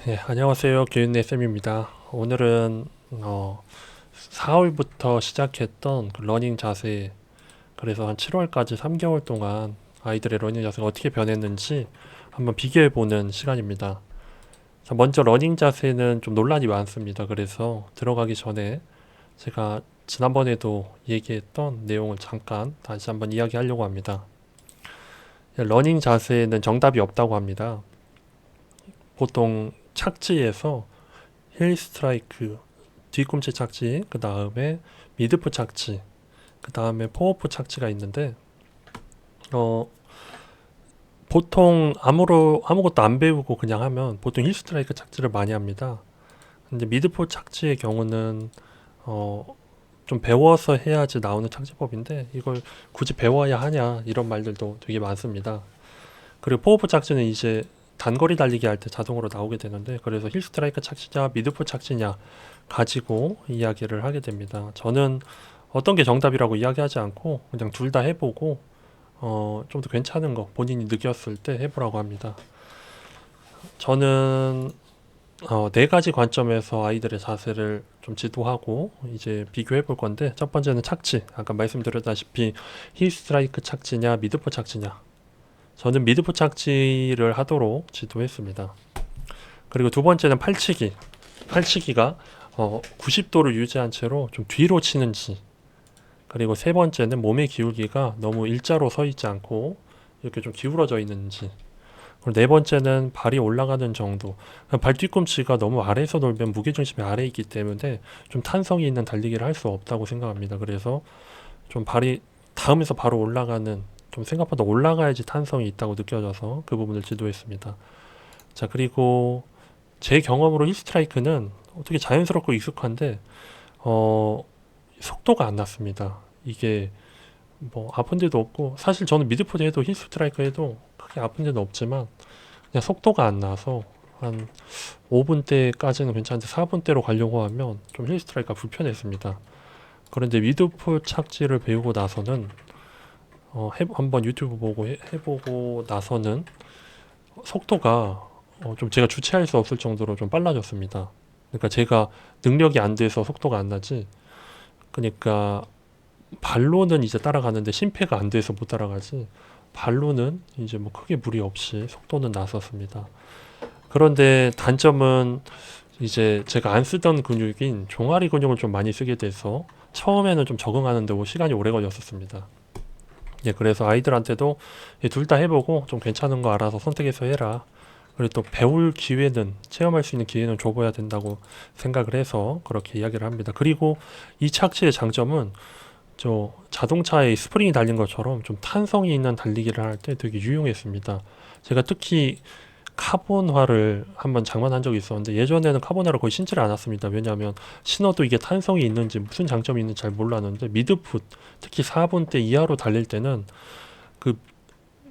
안녕하세요. 교육내 쌤입니다. 오늘은 4월부터 시작했던 그 러닝 자세, 그래서 한 7월까지 3개월 동안 아이들의 러닝 자세가 어떻게 변했는지 한번 비교해보는 시간입니다. 자, 먼저 러닝 자세는 좀 논란이 많습니다. 그래서 들어가기 전에 제가 지난번에도 얘기했던 내용을 잠깐 다시 한번 이야기하려고 합니다. 러닝 자세는 정답이 없다고 합니다. 보통 착지에서 힐 스트라이크, 뒤꿈치 착지, 그 다음에 미드풋 착지, 그 다음에 포어풋 착지가 있는데, 어, 보통 아무것도 안 배우고 그냥 하면 보통 힐 스트라이크 착지를 많이 합니다. 근데 미드풋 착지의 경우는, 좀 배워서 해야지 나오는 착지법인데, 이걸 굳이 배워야 하냐, 이런 말들도 되게 많습니다. 그리고 포어풋 착지는 이제 단거리 달리기 할 때 자동으로 나오게 되는데, 그래서 힐 스트라이크 착지냐, 미드풋 착지냐, 가지고 이야기를 하게 됩니다. 저는 어떤 게 정답이라고 이야기하지 않고 그냥 둘 다 해보고 좀 더 괜찮은 거 본인이 느꼈을 때 해보라고 합니다. 저는 네 가지 관점에서 아이들의 자세를 좀 지도하고 이제 비교해 볼 건데, 첫 번째는 착지. 아까 말씀드렸다시피 힐 스트라이크 착지냐 미드포 착지냐. 저는 미드포 착지를 하도록 지도했습니다. 그리고 두 번째는 팔치기. 팔치기가 90도를 유지한 채로 좀 뒤로 치는지, 그리고 세 번째는 몸의 기울기가 너무 일자로 서 있지 않고 이렇게 좀 기울어져 있는지, 그리고 네 번째는 발이 올라가는 정도. 발 뒤꿈치가 너무 아래에서 돌면 무게중심이 아래에 있기 때문에 좀 탄성이 있는 달리기를 할 수 없다고 생각합니다. 그래서 좀 발이 닿으면서 바로 올라가는, 좀 생각보다 올라가야지 탄성이 있다고 느껴져서 그 부분을 지도했습니다. 자, 그리고 제 경험으로 힐스트라이크는 어떻게 자연스럽고 익숙한데 속도가 안 났습니다. 이게 뭐 아픈 데도 없고, 사실 저는 미드포드 해도 힐스트라이크 해도 크게 아픈 데는 없지만 그냥 속도가 안 나서 한 5분대까지는 괜찮은데 4분대로 가려고 하면 좀 힐스트라이크가 불편했습니다. 그런데 미드풀 착지를 배우고 나서는 한번 유튜브 보고 해보고 나서는 속도가 좀 제가 주체할 수 없을 정도로 좀 빨라졌습니다. 그러니까 제가 능력이 안 돼서 속도가 안 나지, 그러니까 발로는 이제 따라가는데 심폐가 안 돼서 못 따라가지, 발로는 이제 뭐 크게 무리 없이 속도는 났었습니다. 그런데 단점은 이제 제가 안 쓰던 근육인 종아리 근육을 좀 많이 쓰게 돼서 처음에는 좀 적응하는데 시간이 오래 걸렸었습니다. 예, 그래서 아이들한테도 둘 다 해보고 좀 괜찮은 거 알아서 선택해서 해라. 그리고 또 배울 기회는, 체험할 수 있는 기회는 줘봐야 된다고 생각을 해서 그렇게 이야기를 합니다. 그리고 이 착지의 장점은 저 자동차에 스프링이 달린 것처럼 좀 탄성이 있는 달리기를 할 때 되게 유용했습니다. 제가 특히 카본화를 한번 장만한 적이 있었는데, 예전에는 카본화를 거의 신지를 않았습니다. 왜냐하면 신어도 이게 탄성이 있는지 무슨 장점이 있는지 잘 몰랐는데, 미드풋 특히 4분대 이하로 달릴 때는 그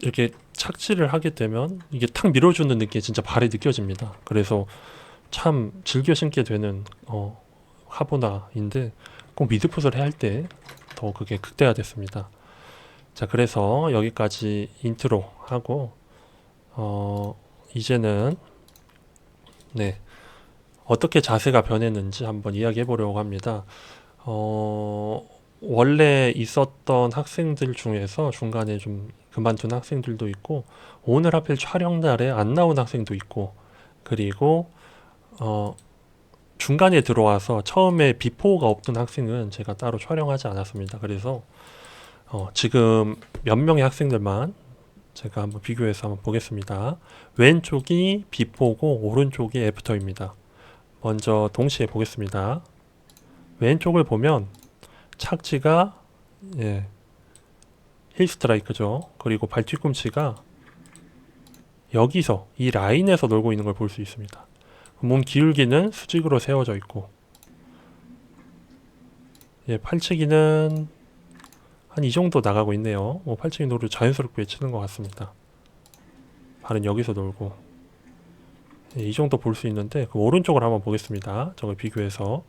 이렇게 착지를 하게 되면 이게 탁 밀어주는 느낌이 진짜 발에 느껴집니다. 그래서 참 즐겨 신게 되는 카본화인데, 꼭 미드풋을 해야 할 때 더 그게 극대화됐습니다. 자, 그래서 여기까지 인트로 하고 이제는 네, 어떻게 자세가 변했는지 한번 이야기해 보려고 합니다. 원래 있었던 학생들 중에서 중간에 좀 그만둔 학생들도 있고, 오늘 하필 촬영 날에 안 나온 학생도 있고, 그리고 어, 중간에 들어와서 처음에 비포가 없던 학생은 제가 따로 촬영하지 않았습니다. 그래서 지금 몇 명의 학생들만 제가 한번 비교해서 한번 보겠습니다. 왼쪽이 비포고 오른쪽이 애프터입니다. 먼저 동시에 보겠습니다. 왼쪽을 보면 착지가 예, 힐 스트라이크죠. 그리고 발 뒤꿈치가 여기서 이 라인에서 놀고 있는 걸 볼 수 있습니다. 몸 기울기는 수직으로 세워져 있고, 예, 팔치기는 한 이 정도 나가고 있네요. 팔치기 노를 자연스럽게 치는 것 같습니다. 발은 여기서 놀고, 예, 이 정도 볼 수 있는데, 그 오른쪽을 한번 보겠습니다. 저걸 비교해서.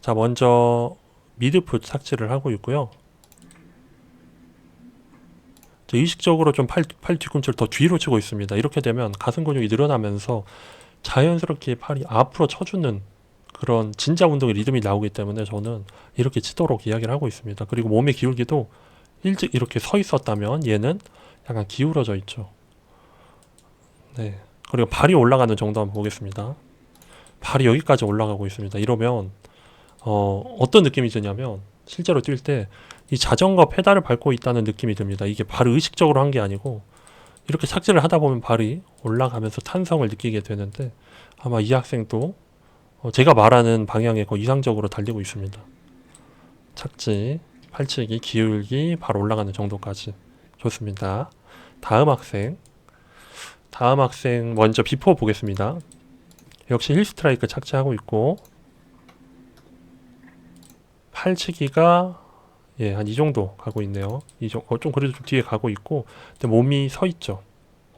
자, 먼저 미드풋 착지를 하고 있고요. 의식적으로 좀 팔 뒤꿈치를 더 뒤로 치고 있습니다. 이렇게 되면 가슴 근육이 늘어나면서 자연스럽게 팔이 앞으로 쳐주는 그런 진짜 운동의 리듬이 나오기 때문에 저는 이렇게 치도록 이야기를 하고 있습니다. 그리고 몸의 기울기도 일찍 이렇게 서 있었다면 얘는 약간 기울어져 있죠. 네. 그리고 발이 올라가는 정도 한번 보겠습니다. 발이 여기까지 올라가고 있습니다. 이러면 어떤 느낌이 드냐면 실제로 뛸 때 이 자전거 페달을 밟고 있다는 느낌이 듭니다. 이게 발을 의식적으로 한 게 아니고 이렇게 착지를 하다 보면 발이 올라가면서 탄성을 느끼게 되는데 아마 이 학생도 제가 말하는 방향에 거의 이상적으로 달리고 있습니다. 착지, 팔치기, 기울기, 발 올라가는 정도까지 좋습니다. 다음 학생 먼저 비포 보겠습니다. 역시 힐 스트라이크 착지하고 있고 팔치기가 한 이 정도 가고 있네요. 좀 그래도 좀 뒤에 가고 있고 근데 몸이 서 있죠.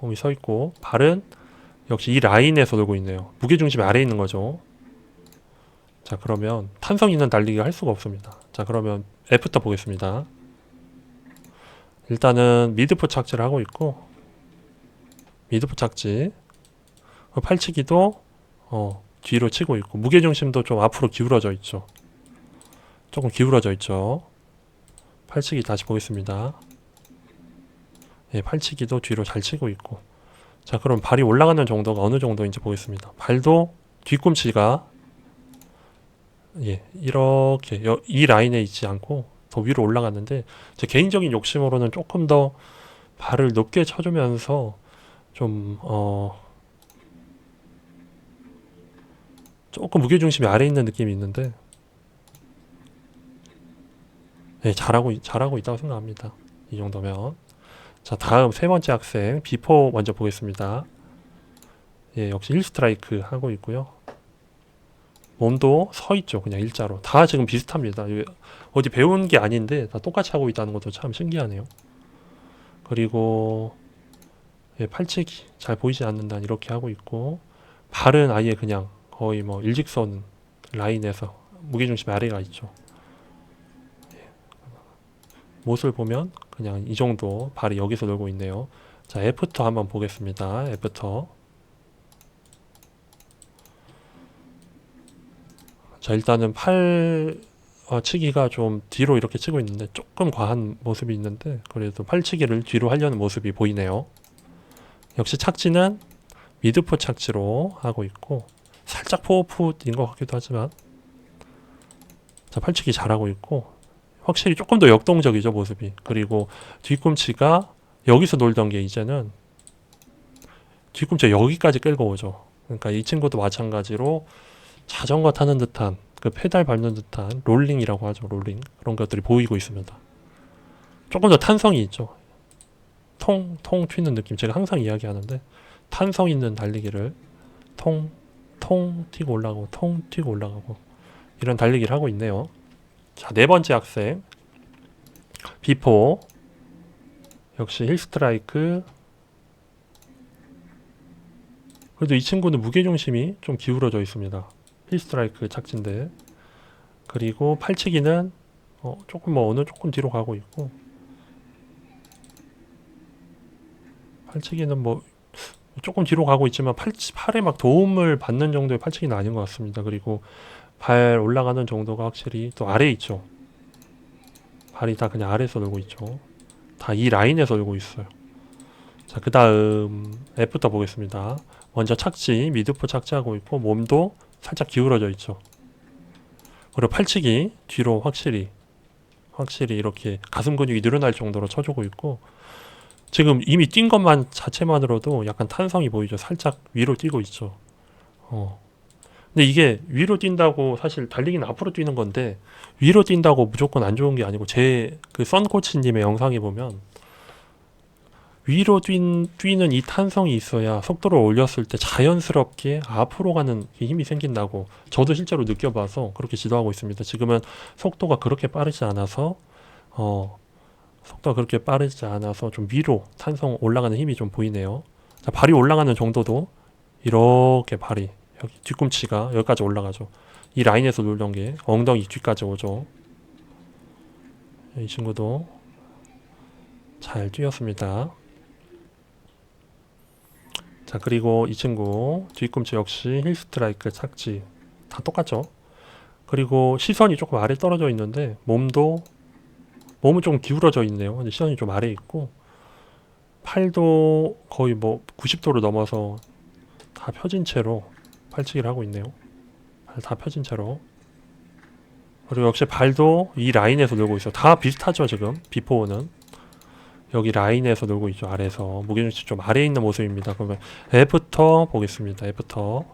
몸이 서 있고 발은 역시 이 라인에서 돌고 있네요. 무게중심이 아래에 있는 거죠. 자, 그러면 탄성 있는 달리기가 할 수가 없습니다. 자, 그러면 애프터 보겠습니다. 일단은 미드풋 착지를 하고 있고 미드풋 착지 팔치기도 뒤로 치고 있고 무게중심도 좀 앞으로 기울어져 있죠. 조금 기울어져 있죠. 팔치기 다시 보겠습니다. 팔치기도 뒤로 잘 치고 있고 자, 그럼 발이 올라가는 정도가 어느 정도인지 보겠습니다. 발도 뒤꿈치가 이렇게 이 라인에 있지 않고 더 위로 올라갔는데 제 개인적인 욕심으로는 조금 더 발을 높게 쳐주면서 좀 조금 무게중심이 아래에 있는 느낌이 있는데 잘하고 있다고 생각합니다. 이 정도면. 자, 다음 세 번째 학생 비포 먼저 보겠습니다. 역시 1스트라이크 하고 있고요. 몸도 서 있죠. 그냥 일자로. 다 지금 비슷합니다. 어디 배운 게 아닌데 다 똑같이 하고 있다는 것도 참 신기하네요. 그리고 팔치기 잘 보이지 않는다 이렇게 하고 있고 발은 아예 그냥 거의 뭐 일직선 라인에서 무게중심이 아래가 있죠. 못을 보면 그냥 이 정도 발이 여기서 놀고 있네요. 자, 애프터 한번 보겠습니다. 애프터. 자, 일단은 팔 치기가 좀 뒤로 이렇게 치고 있는데 조금 과한 모습이 있는데 그래도 팔치기를 뒤로 하려는 모습이 보이네요. 역시 착지는 미드풋 착지로 하고 있고 살짝 포어풋인 것 같기도 하지만 자, 팔치기 잘하고 있고 확실히 조금 더 역동적이죠 모습이. 그리고 뒤꿈치가 여기서 놀던 게 이제는 뒤꿈치가 여기까지 끌고 오죠. 그러니까 이 친구도 마찬가지로 자전거 타는 듯한 그 페달 밟는 듯한 롤링이라고 하죠. 롤링 그런 것들이 보이고 있습니다. 조금 더 탄성이 있죠. 통 튀는 느낌 제가 항상 이야기하는데 탄성 있는 달리기를 통 튀고 올라가고 통 튀고 올라가고 이런 달리기를 하고 있네요. 자, 네 번째 학생 비포 역시 힐 스트라이크. 그래도 이 친구는 무게중심이 좀 기울어져 있습니다. 힐 스트라이크 착지인데 그리고 팔치기는 조금 조금 뒤로 가고 있고 팔치기는 조금 뒤로 가고 있지만 팔에 막 도움을 받는 정도의 팔치기는 아닌 것 같습니다. 그리고 발 올라가는 정도가 확실히 또 아래에 있죠. 발이 다 그냥 아래에서 놀고 있죠. 다 이 라인에서 놀고 있어요. 자, 그 다음 애프터 보겠습니다. 먼저 착지, 미드풋 착지하고 있고 몸도 살짝 기울어져 있죠. 그리고 팔치기 뒤로 확실히 이렇게 가슴 근육이 늘어날 정도로 쳐주고 있고 지금 이미 뛴 것만 자체만으로도 약간 탄성이 보이죠. 살짝 위로 뛰고 있죠. 근데 이게 위로 뛴다고 사실 달리기는 앞으로 뛰는 건데 위로 뛴다고 무조건 안 좋은 게 아니고 제 그 썬코치님의 영상에 보면 위로 뛰는 이 탄성이 있어야 속도를 올렸을 때 자연스럽게 앞으로 가는 힘이 생긴다고 저도 실제로 느껴봐서 그렇게 지도하고 있습니다. 지금은 속도가 그렇게 빠르지 않아서 좀 위로 탄성 올라가는 힘이 좀 보이네요. 자, 발이 올라가는 정도도 이렇게 발이 여기 뒤꿈치가 여기까지 올라가죠. 이 라인에서 놀던 게 엉덩이 뒤까지 오죠. 이 친구도 잘 뛰었습니다. 자, 그리고 이 친구 뒤꿈치 역시 힐 스트라이크 착지 다 똑같죠. 그리고 시선이 조금 아래 떨어져 있는데 몸은 좀 기울어져 있네요. 근데 시선이 좀 아래 있고 팔도 거의 뭐 90도를 넘어서 다 펴진 채로 팔치기를 하고 있네요. 발 다 펴진 채로. 그리고 역시 발도 이 라인에서 놀고 있어요. 다 비슷하죠 지금 비포는. 여기 라인에서 놀고 있죠. 아래에서 무게중심 좀 아래에 있는 모습입니다. 그러면 애프터 보겠습니다. 애프터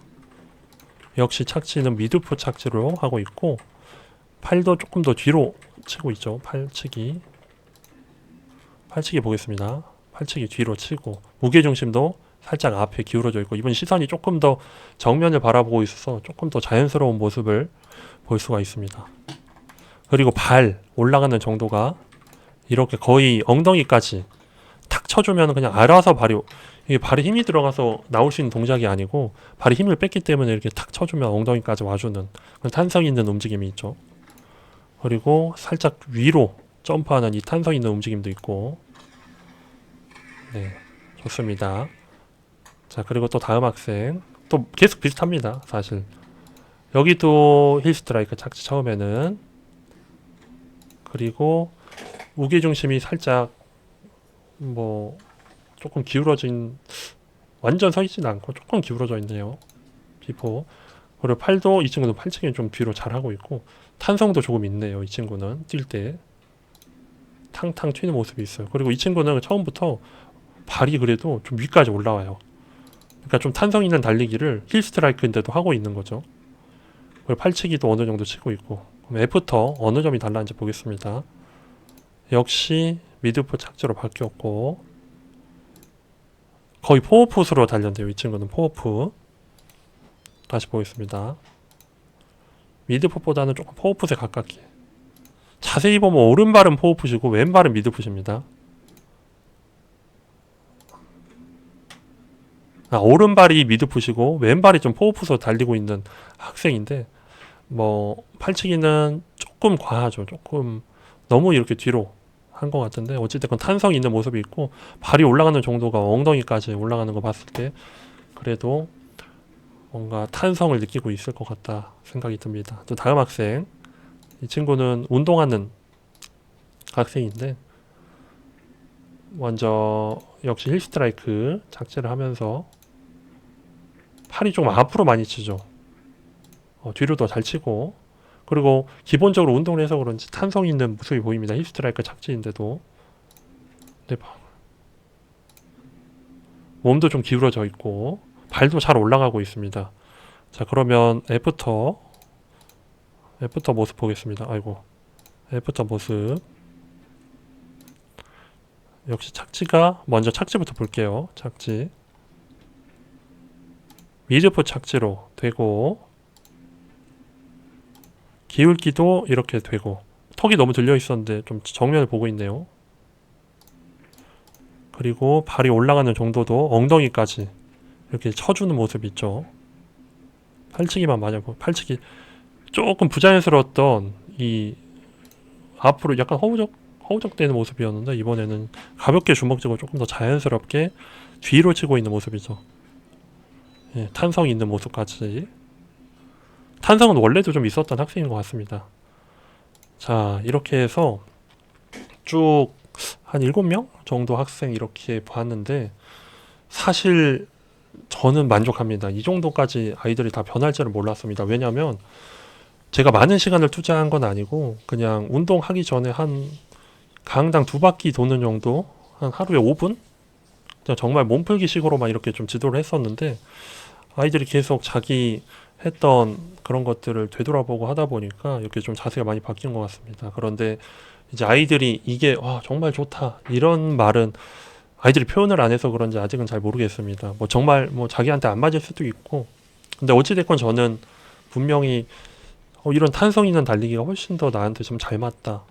역시 착지는 미드풋 착지로 하고 있고 팔도 조금 더 뒤로 치고 있죠. 팔치기 보겠습니다. 팔치기 뒤로 치고 무게중심도 살짝 앞에 기울어져 있고 이번 시선이 조금 더 정면을 바라보고 있어서 조금 더 자연스러운 모습을 볼 수가 있습니다. 그리고 발 올라가는 정도가 이렇게 거의 엉덩이까지 탁 쳐주면 그냥 알아서 이게 발에 힘이 들어가서 나올 수 있는 동작이 아니고 발에 힘을 뺐기 때문에 이렇게 탁 쳐주면 엉덩이까지 와주는 그런 탄성 있는 움직임이 있죠. 그리고 살짝 위로 점프하는 이 탄성 있는 움직임도 있고 네, 좋습니다. 자, 그리고 또 다음 학생 또 계속 비슷합니다. 사실 여기도 힐 스트라이크 착지 처음에는 그리고 무게중심이 살짝 뭐 조금 기울어진 완전 서 있지는 않고 조금 기울어져 있네요. 비포. 그리고 팔도 이 친구는 팔치기는 좀 뒤로 잘 하고 있고 탄성도 조금 있네요. 이 친구는 뛸 때 탕탕 튀는 모습이 있어요. 그리고 이 친구는 처음부터 발이 그래도 좀 위까지 올라와요. 그러니까 좀 탄성 있는 달리기를 힐 스트라이크인데도 하고 있는 거죠. 그리고 팔치기도 어느 정도 치고 있고 그럼 애프터 어느 점이 달라는지 보겠습니다. 역시 미드풋 착지로 바뀌었고 거의 포어풋으로 달렸네요. 이 친구는 포어풋. 다시 보겠습니다. 미드풋보다는 조금 포어풋에 가깝게. 자세히 보면 오른발은 포어풋이고 왼발은 미드풋입니다. 오른발이 미드풋이고 왼발이 좀 포어풋으로 달리고 있는 학생인데 뭐 팔치기는 조금 과하죠. 조금 너무 이렇게 뒤로 한 것 같은데 어찌됐건 탄성 있는 모습이 있고 발이 올라가는 정도가 엉덩이까지 올라가는 거 봤을 때 그래도 뭔가 탄성을 느끼고 있을 것 같다 생각이 듭니다. 또 다음 학생 이 친구는 운동하는 학생인데 먼저 역시 힐 스트라이크 착지를 하면서 팔이 좀 앞으로 많이 치죠. 뒤로 더 잘 치고 그리고 기본적으로 운동을 해서 그런지 탄성 있는 모습이 보입니다. 힐 스트라이크 착지인데도 네, 몸도 좀 기울어져 있고 발도 잘 올라가고 있습니다. 자, 그러면 애프터 모습 보겠습니다. 아이고, 애프터 모습 역시 착지가 먼저 착지부터 볼게요. 착지 미드풋 착지로 되고 기울기도 이렇게 되고 턱이 너무 들려 있었는데 좀 정면을 보고 있네요. 그리고 발이 올라가는 정도도 엉덩이까지 이렇게 쳐주는 모습 있죠. 팔치기만 마냥 팔치기 조금 부자연스러웠던 이 앞으로 약간 허우적대는 모습이었는데 이번에는 가볍게 주먹 쥐고 조금 더 자연스럽게 뒤로 치고 있는 모습이죠. 예, 탄성 있는 모습까지. 탄성은 원래도 좀 있었던 학생인 것 같습니다. 자, 이렇게 해서 쭉 한 7명 정도 학생 이렇게 봤는데 사실 저는 만족합니다. 이 정도까지 아이들이 다 변할 줄은 몰랐습니다. 왜냐면 제가 많은 시간을 투자한 건 아니고 그냥 운동하기 전에 한 강당 2바퀴 도는 정도 한 하루에 5분? 정말 몸풀기 식으로만 이렇게 좀 지도를 했었는데 아이들이 계속 자기 했던 그런 것들을 되돌아보고 하다 보니까 이렇게 좀 자세가 많이 바뀐 것 같습니다. 그런데 이제 아이들이 이게 와 정말 좋다 이런 말은 아이들이 표현을 안 해서 그런지 아직은 잘 모르겠습니다. 뭐 정말 뭐 자기한테 안 맞을 수도 있고 근데 어찌됐건 저는 분명히 이런 탄성 있는 달리기가 훨씬 더 나한테 좀 잘 맞다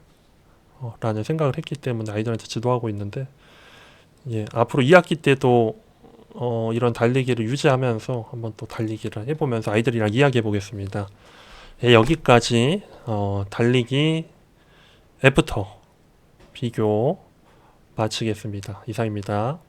라는 생각을 했기 때문에 아이들한테 지도하고 있는데 예, 앞으로 2학기 때도 이런 달리기를 유지하면서 한번 또 달리기를 해보면서 아이들이랑 이야기해 보겠습니다. 예, 여기까지 달리기 애프터 비교 마치겠습니다. 이상입니다.